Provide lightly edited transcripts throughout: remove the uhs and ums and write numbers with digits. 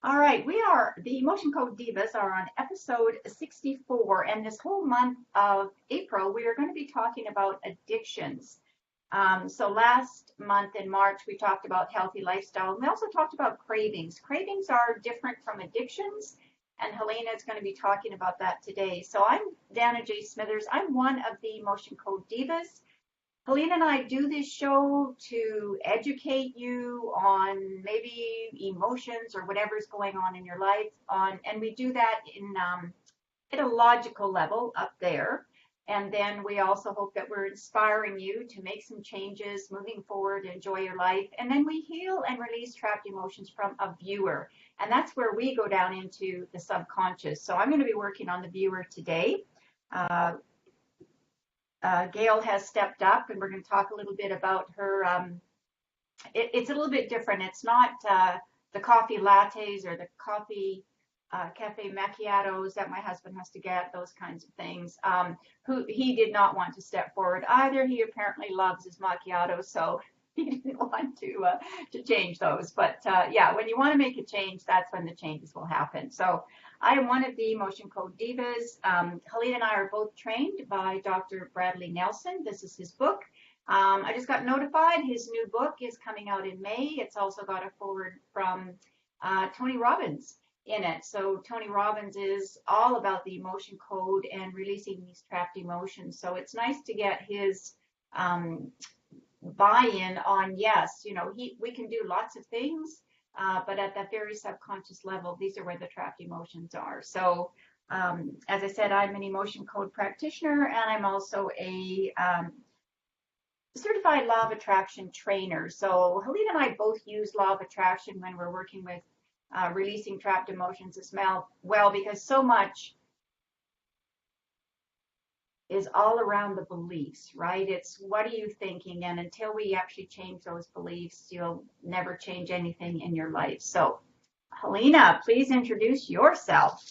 All right, we are the Emotion Code Divas are on episode 64, and this whole month of April, we are going to be talking about addictions. So last month in March, we talked about healthy lifestyle, and we also talked about cravings. Cravings are different from addictions, and Helena is going to be talking about that today. So I'm Dana J. Smithers. I'm one of the Emotion Code Divas. Helena and I do this show to educate you on maybe emotions or whatever's going on in your life and we do that in at a logical level up there. And then we also hope that we're inspiring you to make some changes moving forward, enjoy your life. And then we heal and release trapped emotions from a viewer. And that's where we go down into the subconscious. So I'm going to be working on the viewer today. Uh, Gail has stepped up, and we're going to talk a little bit about her. It's a little bit different. It's not the coffee lattes or the coffee cafe macchiatos that my husband has to get, those kinds of things. Who he did not want to step forward either. He apparently loves his macchiatos, so he didn't want to change those. But yeah, when you want to make a change, that's when the changes will happen. So I am one of the Emotion Code Divas. Helena and I are both trained by Dr. Bradley Nelson. This is his book. I just got notified his new book is coming out in May. It's also got a forward from Tony Robbins in it. So Tony Robbins is all about the emotion code and releasing these trapped emotions. So it's nice to get his buy-in on, yes, we can do lots of things, but at that very subconscious level, these are where the trapped emotions are. So as I said, I'm an emotion code practitioner, and I'm also a certified law of attraction trainer. So Helena and I both use law of attraction when we're working with releasing trapped emotions as well, because so much is all around the beliefs, right? It's what are you thinking? And until we actually change those beliefs, you'll never change anything in your life. So, Helena, please introduce yourself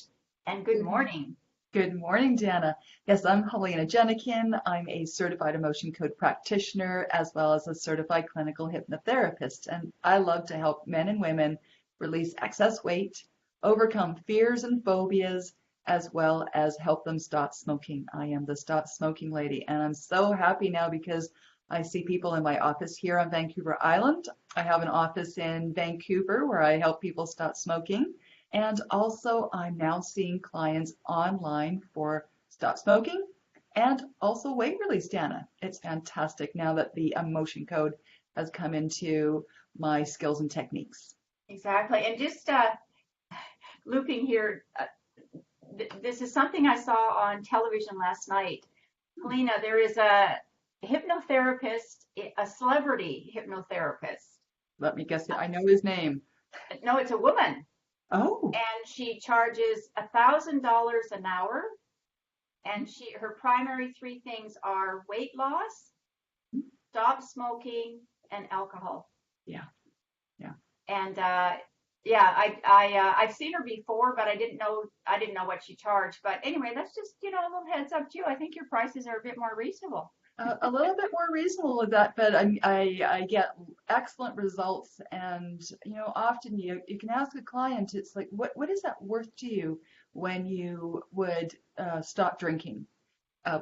and good Good, morning. good morning, Dana. Yes, I'm Helena Jenikin. I'm a certified emotion code practitioner as well as a certified clinical hypnotherapist. And I love to help men and women release excess weight, overcome fears and phobias, as well as help them stop smoking. I am the stop smoking lady. And I'm so happy now because I see people in my office here on Vancouver Island. I have an office in Vancouver where I help people stop smoking. And also, I'm now seeing clients online for stop smoking and also weight release, Dana. It's fantastic now that the emotion code has come into my skills and techniques. Exactly. And just looping here, this is something I saw on television last night. Helena, there is a hypnotherapist, a celebrity hypnotherapist. Let me guess it. I know his name. No, it's a woman, Oh, and she charges $1,000 an hour. And her primary three things are weight loss, stop smoking, and alcohol. yeah, yeah. And yeah, I've seen her before, but I didn't know what she charged. But anyway, that's just a little heads up too. I think your prices are a bit more reasonable. A little bit more reasonable with that, but I get excellent results. And often you can ask a client, it's like, what is that worth to you when you would stop drinking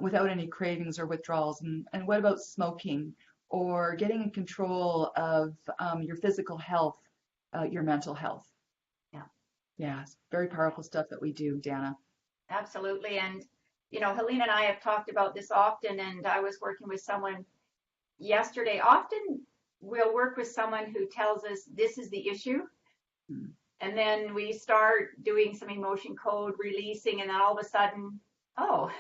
without any cravings or withdrawals? And what about smoking or getting in control of your physical health, your mental health? Yeah, Yeah, it's very powerful stuff that we do, Dana. absolutely. And Helena and I have talked about this often. And I was working with someone yesterday. Often we'll work with someone who tells us this is the issue. Mm. And then we start doing some emotion code releasing, and then all of a sudden, oh,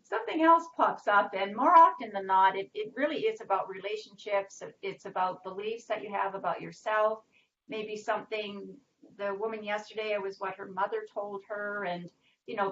something else pops up. And more often than not, it really is about relationships. It's about beliefs that you have about yourself. Maybe something, the woman yesterday, it was what her mother told her. And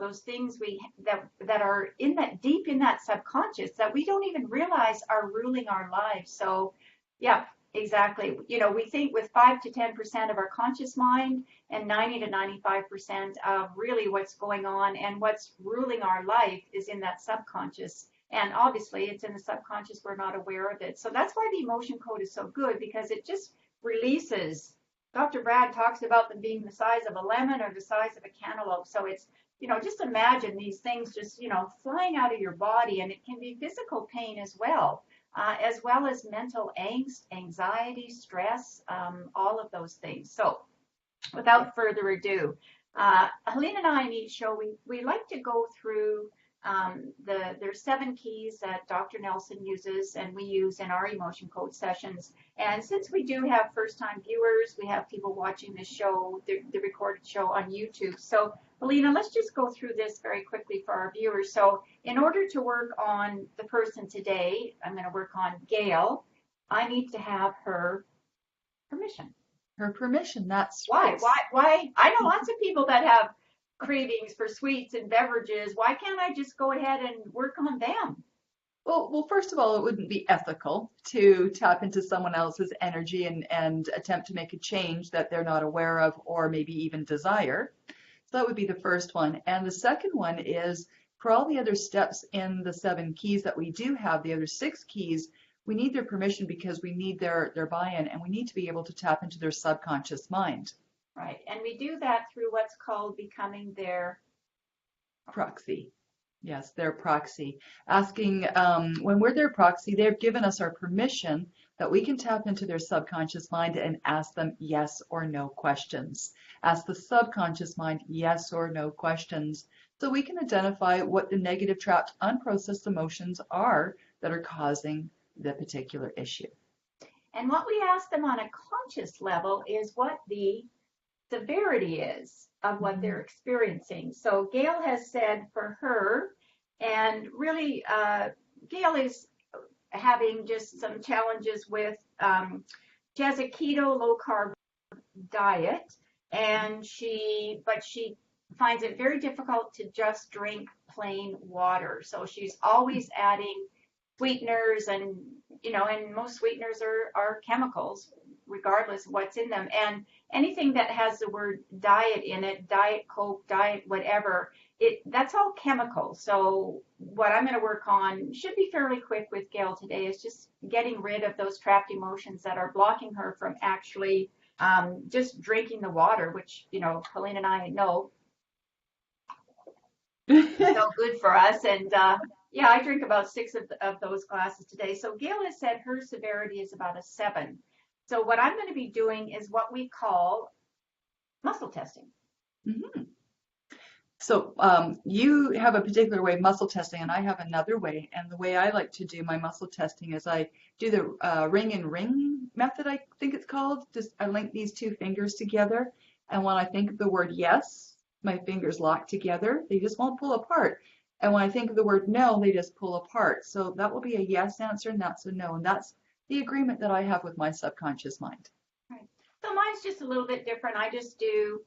those things that are in that deep in that subconscious that we don't even realize are ruling our lives. So yeah, exactly. We think with 5 to 10% of our conscious mind and 90 to 95% of really what's going on and what's ruling our life is in that subconscious. And obviously it's in the subconscious, we're not aware of it. So that's why the emotion code is so good, because it just releases Dr. Brad talks about them being the size of a lemon or the size of a cantaloupe. So it's, just imagine these things just, flying out of your body, and it can be physical pain as well as mental angst, anxiety, stress, all of those things. So without further ado, Helene and I in each show, we like to go through there's 7 keys that Dr. Nelson uses and we use in our emotion code sessions. And since we do have first-time viewers, we have people watching this show, the recorded show on YouTube. So, Helena, let's just go through this very quickly for our viewers. So, in order to work on the person today, I'm going to work on Gail. I need to have her permission. Her permission, that's Why? right. Why? I know lots of people that have cravings for sweets and beverages. Why can't I just go ahead and work on them? Well, first of all, it wouldn't be ethical to tap into someone else's energy and attempt to make a change that they're not aware of or maybe even desire. So that would be the first one. And the second one is for all the other steps in the 7 keys that we do have, the other 6 keys, we need their permission because we need their buy-in, and we need to be able to tap into their subconscious mind. Right. And we do that through what's called becoming their proxy. Yes, their proxy. Asking, when we're their proxy, they've given us our permission that we can tap into their subconscious mind and ask them yes or no questions. Ask the subconscious mind yes or no questions so we can identify what the negative, trapped, unprocessed emotions are that are causing the particular issue. And what we ask them on a conscious level is what the severity is of what they're experiencing. So Gail has said for her, and really Gail is having just some challenges with, she has a keto low carb diet, and she finds it very difficult to just drink plain water. So she's always adding sweeteners, and most sweeteners are chemicals regardless of what's in them, and anything that has the word diet in it, diet Coke, diet whatever, that's all chemicals. So what I'm going to work on should be fairly quick with Gail today is just getting rid of those trapped emotions that are blocking her from actually just drinking the water, which Helene and I know is so good for us. And yeah, I drink about 6 of those glasses today. So Gail has said her severity is about a 7. So what I'm going to be doing is what we call muscle testing. Mm-hmm. So you have a particular way of muscle testing, and I have another way. And the way I like to do my muscle testing is I do the ring and ring method, I think it's called. Just I link these 2 fingers together, and when I think of the word yes, my fingers lock together. They just won't pull apart. And when I think of the word no, they just pull apart. So that will be a yes answer, and that's a no. And that's the agreement that I have with my subconscious mind. Right. So mine's just a little bit different. I just do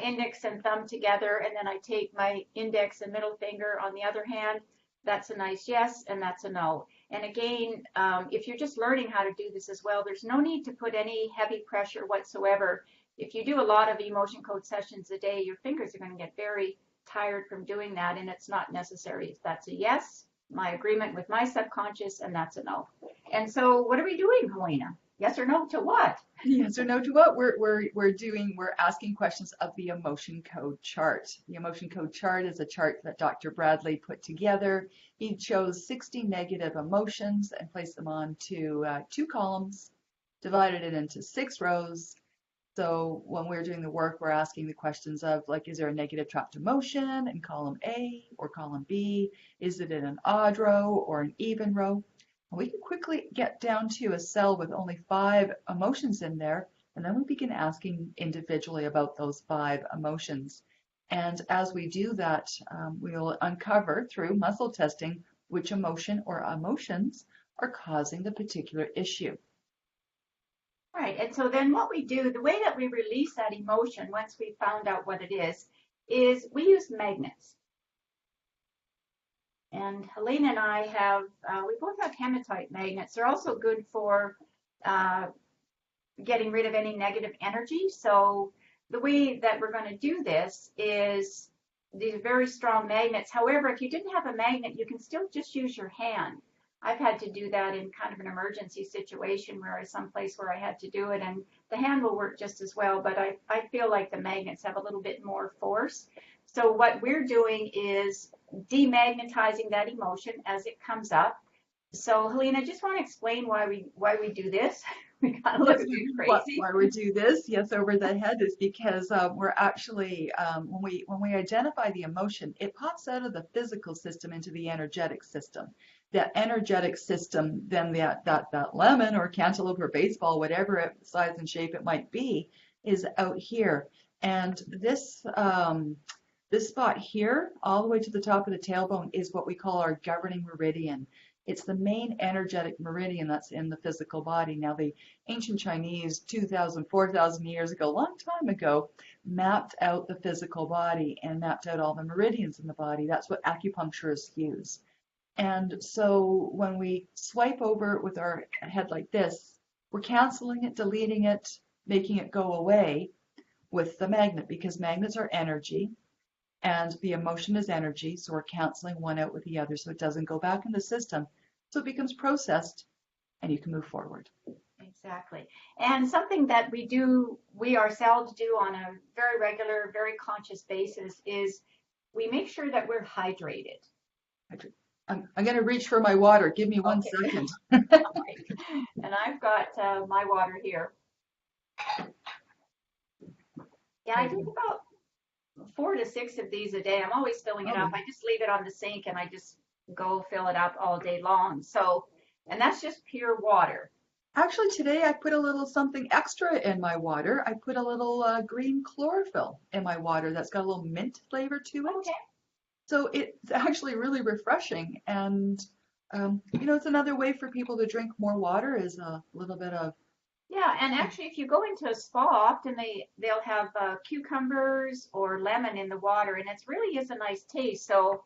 index and thumb together, and then I take my index and middle finger on the other hand. That's a nice yes, and that's a no. And again, if you're just learning how to do this as well, there's no need to put any heavy pressure whatsoever. If you do a lot of emotion code sessions a day, your fingers are going to get very tired from doing that, and it's not necessary. If that's a yes, my agreement with my subconscious, and that's a no. And so what are we doing, Helena? Yes or no to what? Yes or no to what? We're asking questions of the emotion code chart. The emotion code chart is a chart that Dr. Bradley put together. He chose 60 negative emotions and placed them onto 2 columns, divided it into 6 rows. So when we're doing the work, we're asking the questions of, like, is there a negative trapped emotion in column A or column B? Is it in an odd row or an even row? And we can quickly get down to a cell with only 5 emotions in there, and then we begin asking individually about those 5 emotions. And as we do that, we'll uncover through muscle testing which emotion or emotions are causing the particular issue. Right, and so then what we do, the way that we release that emotion once we found out what it is we use magnets. And Helena and I have, we both have hematite magnets. They're also good for getting rid of any negative energy. So the way that we're going to do this is these very strong magnets. However, if you didn't have a magnet, you can still just use your hand. I've had to do that in kind of an emergency situation where I was someplace where I had to do it, and the hand will work just as well, but I feel like the magnets have a little bit more force. So what we're doing is demagnetizing that emotion as it comes up. So Helena, just want to explain why we do this. We kind of look Yes, a bit what, crazy. why we do this, yes, over the head is because we're actually when we identify the emotion, it pops out of the physical system into the energetic system. That energetic system, then that lemon or cantaloupe or baseball, whatever size and shape it might be, is out here. And this spot here, all the way to the top of the tailbone, is what we call our governing meridian. It's the main energetic meridian that's in the physical body. Now, the ancient Chinese, 2,000, 4,000 years ago, a long time ago, mapped out the physical body and mapped out all the meridians in the body. That's what acupuncturists use. And so when we swipe over it with our head like this, we're canceling it, deleting it, making it go away with the magnet, because magnets are energy and the emotion is energy. So we're canceling one out with the other so it doesn't go back in the system. So it becomes processed and you can move forward. Exactly. And something that we ourselves do on a very regular, very conscious basis is we make sure that we're hydrated. I'm going to reach for my water. Give me one Okay. second. And I've got my water here. Yeah, I drink about 4 to 6 of these a day. I'm always filling it up. I just leave it on the sink and I just go fill it up all day long. So, and that's just pure water. Actually, today I put a little something extra in my water. I put a little green chlorophyll in my water that's got a little mint flavor to it. Okay. So it's actually really refreshing. And, it's another way for people to drink more water is a little bit of. Yeah, and actually, if you go into a spa, often they'll have cucumbers or lemon in the water, and it really is a nice taste. So,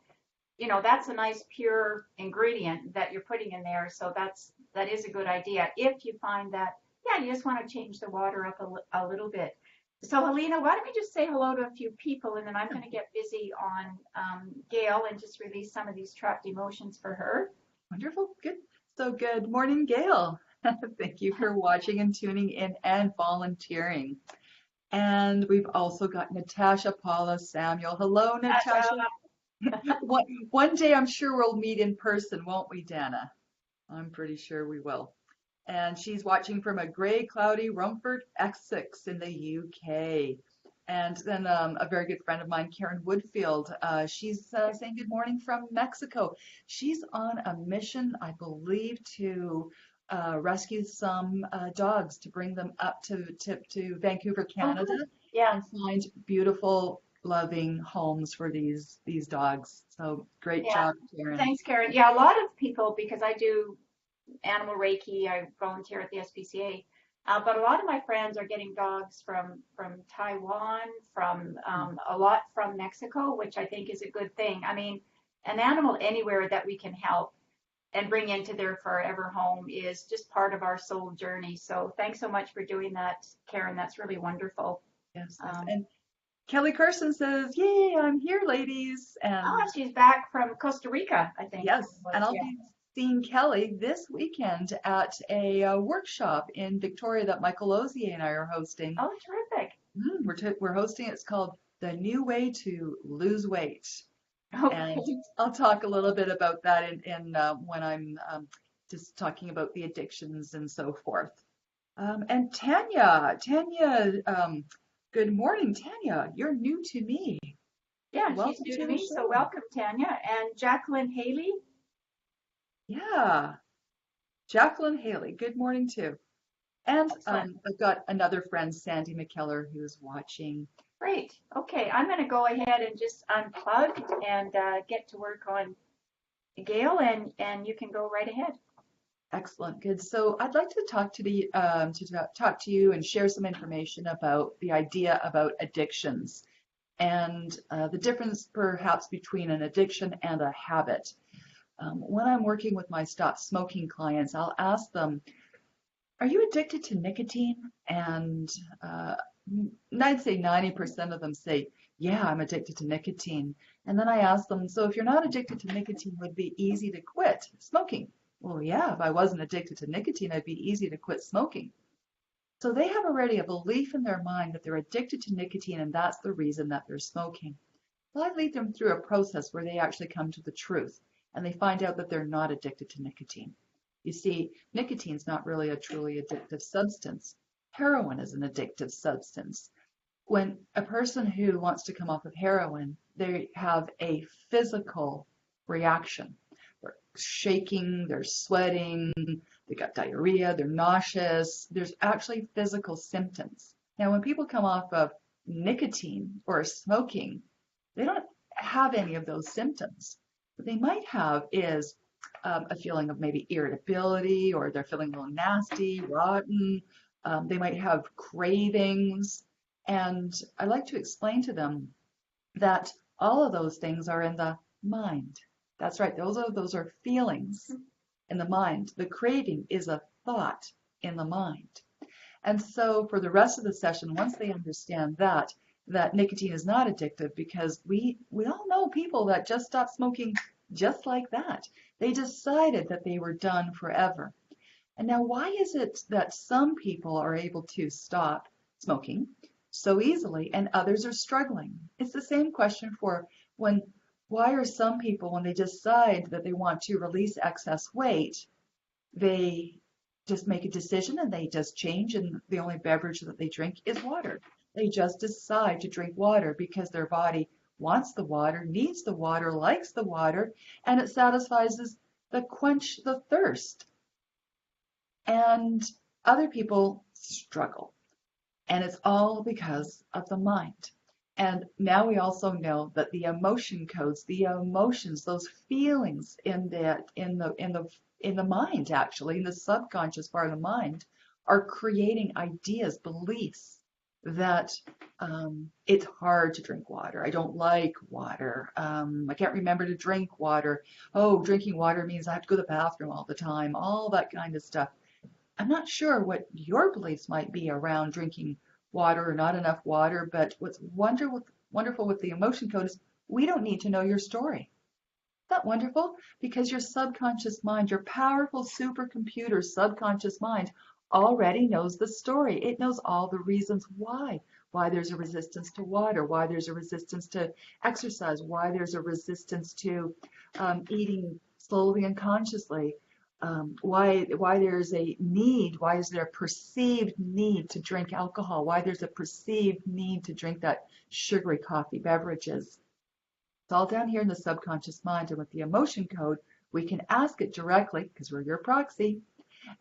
that's a nice pure ingredient that you're putting in there. So that is a good idea if you find that, yeah, you just want to change the water up a little bit. So Helena, why don't we just say hello to a few people, and then I'm going to get busy on Gail and just release some of these trapped emotions for her. Wonderful. Good. So good morning, Gail. Thank you for watching and tuning in and volunteering. And we've also got Natasha, Paula, Samuel. Hello, Natasha. One day I'm sure we'll meet in person, won't we, Dana? I'm pretty sure we will. And she's watching from a gray, cloudy Rumford, Essex in the UK. And then a very good friend of mine, Karen Woodfield, she's saying good morning from Mexico. She's on a mission, I believe, to rescue some dogs to bring them up to Vancouver, Canada, Yeah. and find beautiful, loving homes for these dogs. So great job, Karen. Thanks, Karen. Yeah, a lot of people, because I do animal Reiki, I volunteer at the SPCA, but a lot of my friends are getting dogs from Taiwan, from a lot from Mexico, which I think is a good thing. I mean, an animal anywhere that we can help and bring into their forever home is just part of our soul journey. So thanks so much for doing that, Karen. That's really wonderful. Yes. And Kelly Carson says, "Yay, I'm here, ladies." And she's back from Costa Rica, I think. yes, and I'll be seeing Kelly this weekend at a workshop in Victoria that Michael Ozier and I are hosting. Oh, terrific. We're hosting, it's called The New Way to Lose Weight. Okay. And I'll talk a little bit about that in when I'm just talking about the addictions and so forth. And Tanya, good morning, Tanya. You're new to me. Yeah, Welcome she's new to to the me, so show. welcome, Tanya. And Jacqueline Haley. Yeah, Jacqueline Haley, good morning too. And I've got another friend, Sandy McKellar, who's watching. Great. Okay, I'm going to go ahead and just unplug and get to work on Gail, and you can go right ahead. Excellent, good. So I'd like to talk to you and share some information about the idea about addictions and the difference perhaps between an addiction and a habit. When I'm working with my stop smoking clients, I'll ask them, are you addicted to nicotine? And I'd say 90% of them say, yeah, I'm addicted to nicotine. And then I ask them, so if you're not addicted to nicotine, would it be easy to quit smoking? Well, yeah, if I wasn't addicted to nicotine, it'd be easy to quit smoking. So they have already a belief in their mind that they're addicted to nicotine and that's the reason that they're smoking. Well, I lead them through a process where they actually come to the truth and they find out that they're not addicted to nicotine. You see, nicotine's not really a truly addictive substance. Heroin is an addictive substance. When a person who wants to come off of heroin, they have a physical reaction. They're shaking, they're sweating, they got diarrhea, they're nauseous. There's actually physical symptoms. Now, when people come off of nicotine or smoking, they don't have any of those symptoms. What they might have is a feeling of maybe irritability, or they're feeling a little nasty, rotten. They might have cravings. And I like to explain to them that all of those things are in the mind. That's right. Those are feelings in the mind. The craving is a thought in the mind. And so for the rest of the session, once they understand that nicotine is not addictive, because we all know people that just stopped smoking just like that. They decided that they were done forever. And now why is it that some people are able to stop smoking so easily and others are struggling? It's the same question for why are some people, when they decide that they want to release excess weight, they just make a decision and they just change, and the only beverage that they drink is water. They just decide to drink water because their body wants the water, needs the water, likes the water, and it satisfies quench the thirst. And other people struggle. And it's all because of the mind. And now we also know that the emotion codes, the emotions, those feelings in the mind, actually, in the subconscious part of the mind, are creating ideas, beliefs that it's hard to drink water. I don't like water. I can't remember to drink water. Oh, drinking water means I have to go to the bathroom all the time, all that kind of stuff. I'm not sure what your beliefs might be around drinking water or not enough water, but what's wonderful with the emotion code is we don't need to know your story. Isn't that wonderful? Because your subconscious mind, your powerful supercomputer subconscious mind already knows the story. It knows all the reasons why there's a resistance to water, why there's a resistance to exercise, why there's a resistance to eating slowly and consciously. Why there's a need, why is there a perceived need to drink alcohol, why there's a perceived need to drink that sugary coffee beverages. It's all down here in the subconscious mind, and with the emotion code, we can ask it directly because we're your proxy,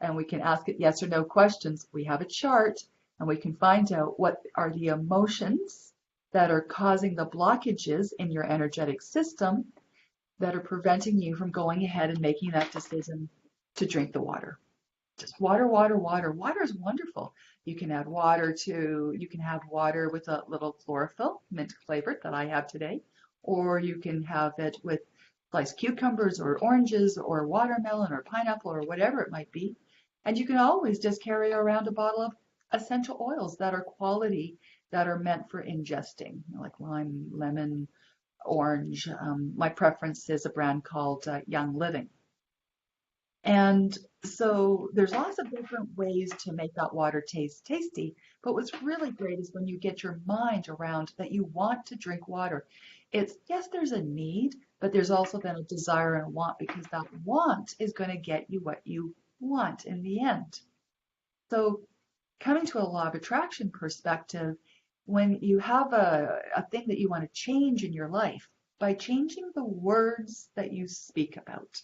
and we can ask it yes or no questions. We have a chart, and we can find out what are the emotions that are causing the blockages in your energetic system that are preventing you from going ahead and making that decision to drink the water. Just water, water, water. Water is wonderful. You can have water with a little chlorophyll, mint flavored, that I have today, or you can have it with sliced cucumbers or oranges or watermelon or pineapple or whatever it might be. And you can always just carry around a bottle of essential oils that are quality, that are meant for ingesting, like lime, lemon, orange. My preference is a brand called Young Living. And so there's lots of different ways to make that water taste tasty. But what's really great is when you get your mind around that you want to drink water. It's, yes, there's a need, but there's also then a desire and a want, because that want is going to get you what you want in the end. So coming to a law of attraction perspective, when you have a thing that you want to change in your life, by changing the words that you speak about.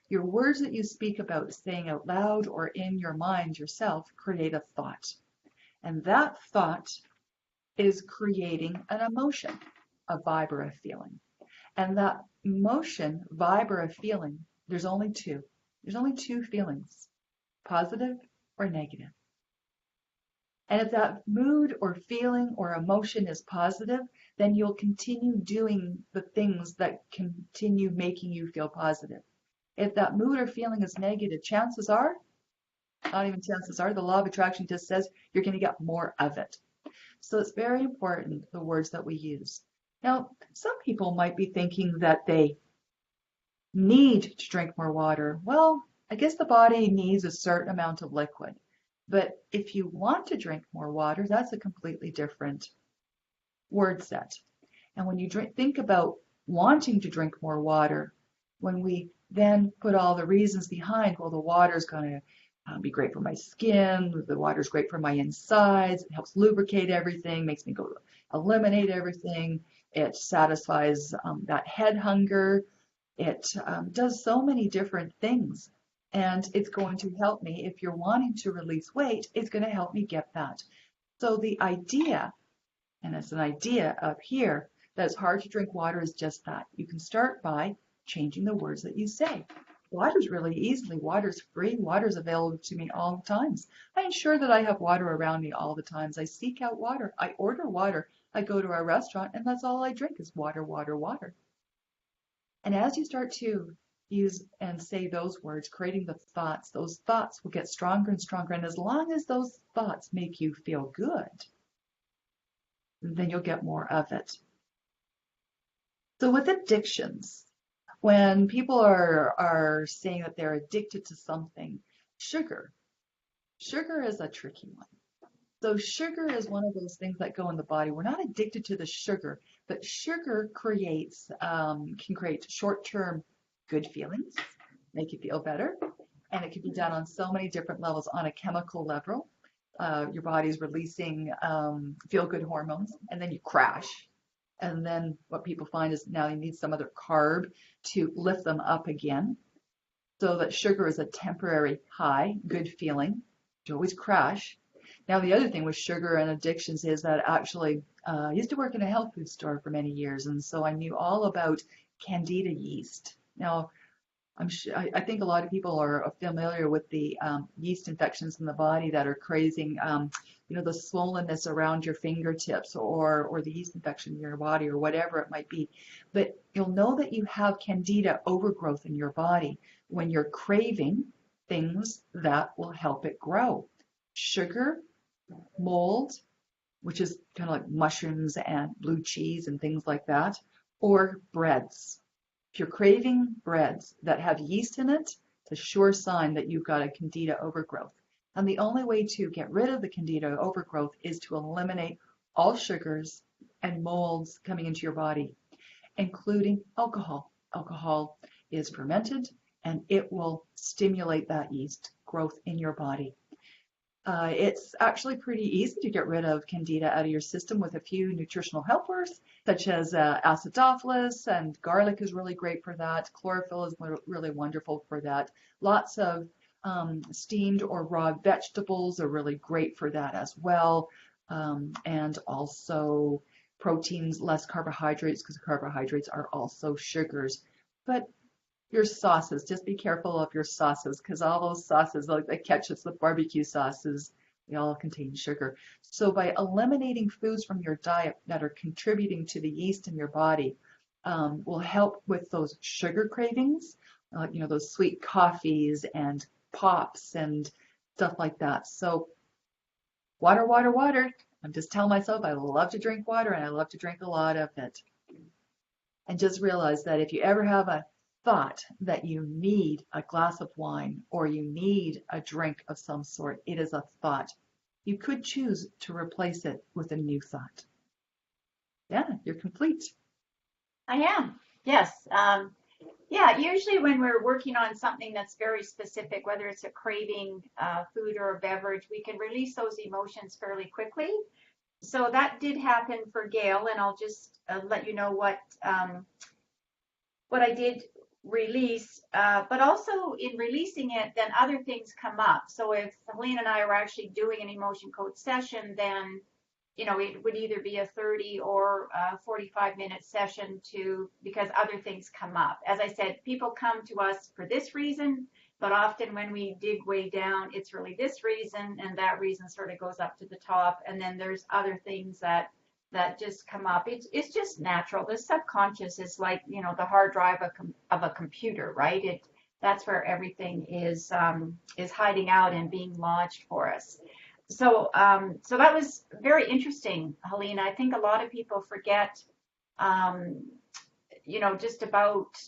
Your words that you speak about, saying out loud or in your mind yourself, create a thought. And that thought is creating an emotion, a vibe or a feeling. And that emotion, vibe or a feeling, there's only two. There's only two feelings, positive or negative. And if that mood or feeling or emotion is positive, then you'll continue doing the things that continue making you feel positive. If that mood or feeling is negative, chances are, not even chances are, the law of attraction just says you're going to get more of it. So it's very important, the words that we use. Now, some people might be thinking that they need to drink more water. Well, I guess the body needs a certain amount of liquid. But if you want to drink more water, that's a completely different word set. And when you think about wanting to drink more water, when we then put all the reasons behind, well, the water is going to be great for my skin, the water is great for my insides, it helps lubricate everything, makes me go eliminate everything, it satisfies that head hunger, it does so many different things. And it's going to help me if you're wanting to release weight, it's going to help me get that. So the idea, and it's an idea up here, that it's hard to drink water is just that. You can start by changing the words that you say. Water's really easily. Water's free. Water's available to me all the times. I ensure that I have water around me all the times. I seek out water. I order water. I go to a restaurant and that's all I drink is water, water, water. And as you start to use and say those words, creating the thoughts, those thoughts will get stronger and stronger. And as long as those thoughts make you feel good, then you'll get more of it. So with addictions, when people are saying that they're addicted to something, sugar is a tricky one. So sugar is one of those things that go in the body. We're not addicted to the sugar, but sugar can create short-term good feelings, make you feel better, and it can be done on so many different levels. On a chemical level, your body's releasing feel-good hormones, and then you crash. And then what people find is now you need some other carb to lift them up again. So that sugar is a temporary high, good feeling. You always crash. Now the other thing with sugar and addictions is that actually I used to work in a health food store for many years, and so I knew all about Candida yeast. Now I think a lot of people are familiar with the yeast infections in the body that are causing, the swollenness around your fingertips or the yeast infection in your body or whatever it might be. But you'll know that you have Candida overgrowth in your body when you're craving things that will help it grow. Sugar, mold, which is kind of like mushrooms and blue cheese and things like that, or breads. If you're craving breads that have yeast in it, it's a sure sign that you've got a Candida overgrowth. And the only way to get rid of the Candida overgrowth is to eliminate all sugars and molds coming into your body, including alcohol. Alcohol is fermented and it will stimulate that yeast growth in your body. It's actually pretty easy to get rid of Candida out of your system with a few nutritional helpers, such as acidophilus, and garlic is really great for that. Chlorophyll is really wonderful for that. Lots of steamed or raw vegetables are really great for that as well. And also proteins, less carbohydrates, because carbohydrates are also sugars. But your sauces, just be careful of your sauces, because all those sauces, like the ketchups, the barbecue sauces, they all contain sugar. So by eliminating foods from your diet that are contributing to the yeast in your body, will help with those sugar cravings, those sweet coffees and pops and stuff like that. So water, water, water. I'm just telling myself I love to drink water and I love to drink a lot of it. And just realize that if you ever have a thought that you need a glass of wine or you need a drink of some sort, it is a thought. You could choose to replace it with a new thought. Yeah, you're complete. I am. Yes. Yeah, usually when we're working on something that's very specific, whether it's a craving, food or a beverage, we can release those emotions fairly quickly. So that did happen for Gail, and I'll just let you know what I did release, but also in releasing it, then other things come up. So if Helene and I are actually doing an emotion code session, then it would either be a 30 or a 45-minute session because other things come up. As I said, people come to us for this reason, but often when we dig way down, it's really this reason, and that reason sort of goes up to the top, and then there's other things that just come up. It's just natural. The subconscious is like, the hard drive of a computer, right? That's where everything is hiding out and being lodged for us. So that was very interesting, Helene. I think a lot of people forget, just about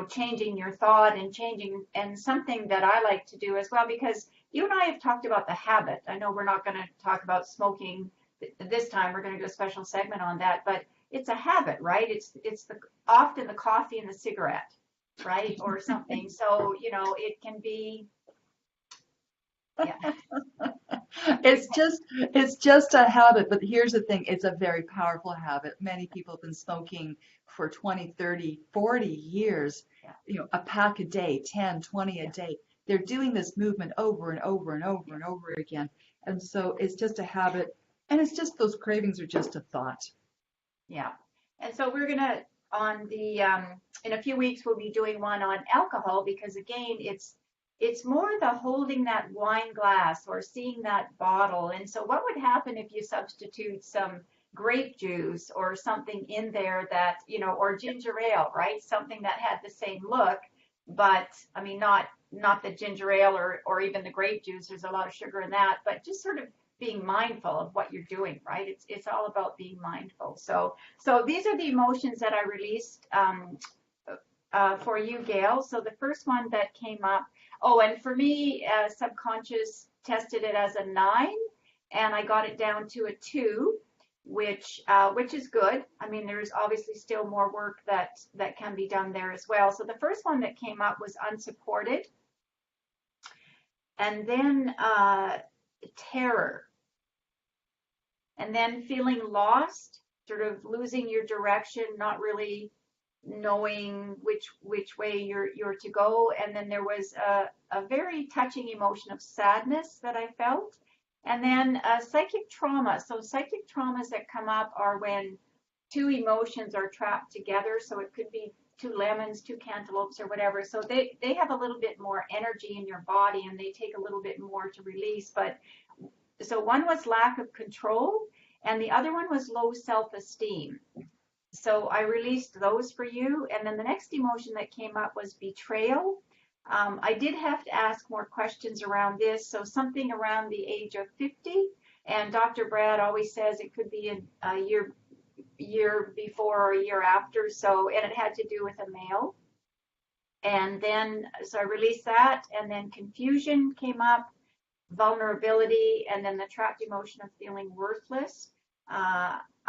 changing your thought and changing, and something that I like to do as well, because you and I have talked about the habit. I know we're not going to talk about smoking this time. We're going to do a special segment on that, but it's a habit, right? It's often the coffee and the cigarette, right? Or something. So, it can be, yeah. It's just a habit, but here's the thing, it's a very powerful habit. Many people have been smoking for 20, 30, 40 years, Yeah. a pack a day, 10, 20 a Yeah. day. They're doing this movement over and over and over and over again. And so it's just a habit. And it's just those cravings are just a thought. Yeah. And so we're going to, in a few weeks, we'll be doing one on alcohol, because again, it's more the holding that wine glass or seeing that bottle. And so what would happen if you substitute some grape juice or something in there that, or ginger ale, right? Something that had the same look, but I mean, not the ginger ale or even the grape juice. There's a lot of sugar in that, but just sort of being mindful of what you're doing, right? It's all about being mindful. So these are the emotions that I released for you, Gail. So the first one that came up, and for me, subconscious tested it as a 9, and I got it down to a 2, which is good. I mean, there's obviously still more work that can be done there as well. So the first one that came up was unsupported, and then terror, and then feeling lost, sort of losing your direction, not really knowing which way you're to go. And then there was a very touching emotion of sadness that I felt. And then psychic trauma. So psychic traumas that come up are when two emotions are trapped together. So it could be 2 lemons, 2 cantaloupes, or whatever. So they have a little bit more energy in your body, and they take a little bit more to release. But so one was lack of control, and the other one was low self-esteem. So I released those for you. And then the next emotion that came up was betrayal. I did have to ask more questions around this. So something around the age of 50. And Dr. Brad always says it could be a year before or a year after. So, and it had to do with a male. And then, so I released that. And then confusion came up, vulnerability, and then the trapped emotion of feeling worthless.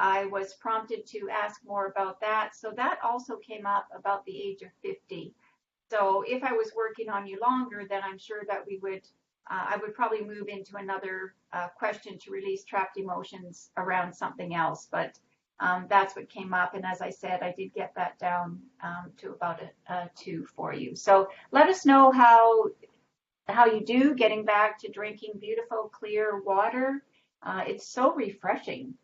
I was prompted to ask more about that. So that also came up about the age of 50. So if I was working on you longer, then I'm sure that I would probably move into another question to release trapped emotions around something else. But that's what came up. And as I said, I did get that down to about a 2 for you. So let us know how you do getting back to drinking beautiful, clear water. It's so refreshing.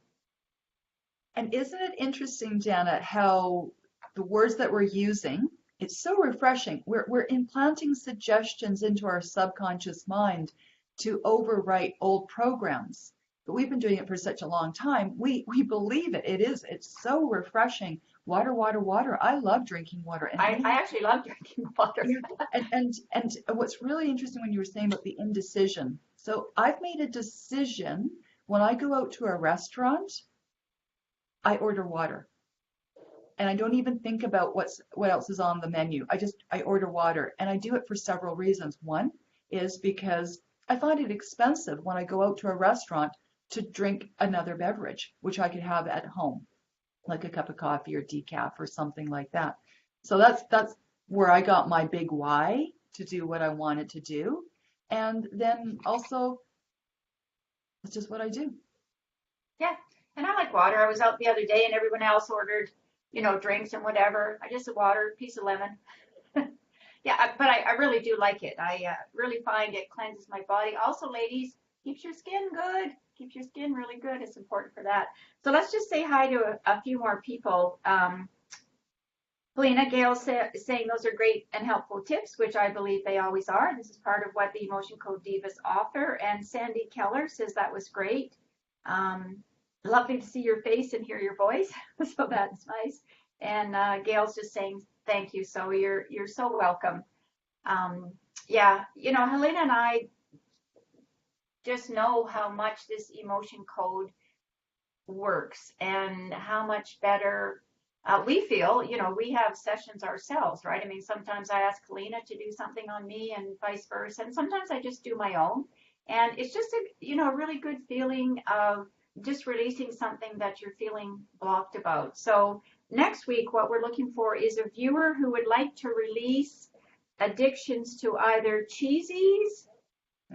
And isn't it interesting, Jana, how the words that we're using, it's so refreshing. We're implanting suggestions into our subconscious mind to overwrite old programs. But we've been doing it for such a long time. We believe it. It's so refreshing. Water, water, water. I love drinking water. And I actually love drinking water. and what's really interesting when you were saying about the indecision. So I've made a decision when I go out to a restaurant, I order water. And I don't even think about what else is on the menu. I order water, and I do it for several reasons. One is because I find it expensive when I go out to a restaurant to drink another beverage, which I could have at home, like a cup of coffee or decaf or something like that. So that's where I got my big why to do what I wanted to do. And then also, it's just what I do. Yeah, and I like water. I was out the other day and everyone else ordered, drinks and whatever. I just said water, piece of lemon. Yeah, but I really do like it. I really find it cleanses my body. Also, ladies, keeps your skin good. Keeps your skin really good. It's important for that. So let's just say hi to a few more people. Helena Gale saying those are great and helpful tips, which I believe they always are. This is part of what the Emotion Code Divas offer. And Sandy Keller says that was great. Lovely to see your face and hear your voice. So that's nice. And Gail's just saying thank you. So you're so welcome. Yeah, Helena and I just know how much this emotion code works and how much better we feel, we have sessions ourselves, right? I mean, sometimes I ask Helena to do something on me and vice versa. And sometimes I just do my own. And it's just a really good feeling of just releasing something that you're feeling blocked about. So next week, what we're looking for is a viewer who would like to release addictions to either cheesies,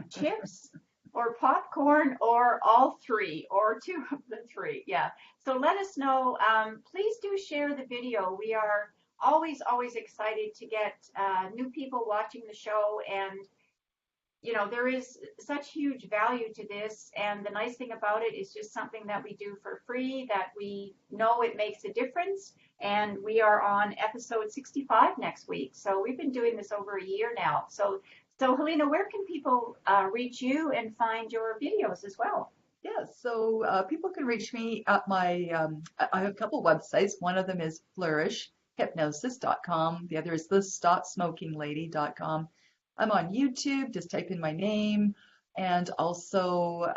chips, or popcorn, or all three, or two of the three. Yeah. So let us know. Please do share the video. We are always excited to get new people watching the show. And, there is such huge value to this. And the nice thing about it is just something that we do for free, that we know it makes a difference. And we are on episode 65 next week. So we've been doing this over a year now. So Helena, where can people reach you and find your videos as well? Yeah, so people can reach me at I have a couple websites. One of them is flourishhypnosis.com. The other is thestopsmokinglady.com. I'm on YouTube, just type in my name. And also,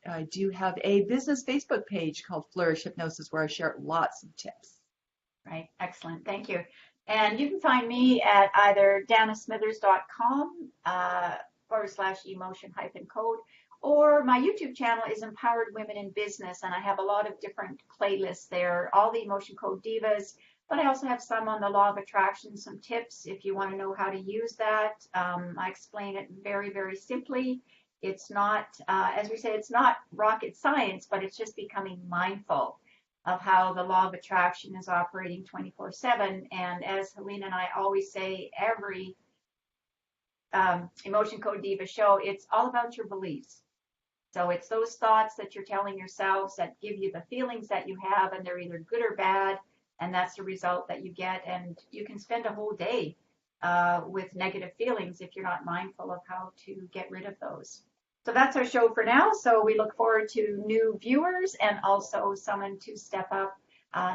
I do have a business Facebook page called Flourish Hypnosis where I share lots of tips. Right, excellent, thank you. And you can find me at either danasmithers.com /emotion-code, or my YouTube channel is Empowered Women in Business, and I have a lot of different playlists there, all the Emotion Code Divas, but I also have some on the Law of Attraction, some tips if you want to know how to use that. I explain it very, very simply. It's not, as we say, it's not rocket science, but it's just becoming mindful of how the law of attraction is operating 24/7. And as Helena and I always say, every Emotion Code Diva show, it's all about your beliefs. So it's those thoughts that you're telling yourselves that give you the feelings that you have, and they're either good or bad, and that's the result that you get. And you can spend a whole day with negative feelings if you're not mindful of how to get rid of those. So that's our show for now. So we look forward to new viewers and also someone to step up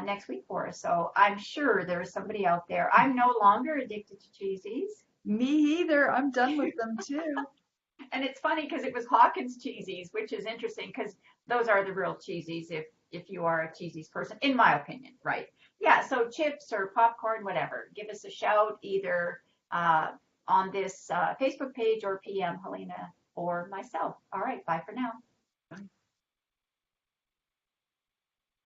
next week for us. So I'm sure there is somebody out there. I'm no longer addicted to cheesies. Me either. I'm done with them too. And it's funny because it was Hawkins cheesies, which is interesting because those are the real cheesies if you are a cheesies person, in my opinion, right? Yeah, so chips or popcorn, whatever. Give us a shout either on this Facebook page or PM Helena or myself. All right, bye for now. Bye.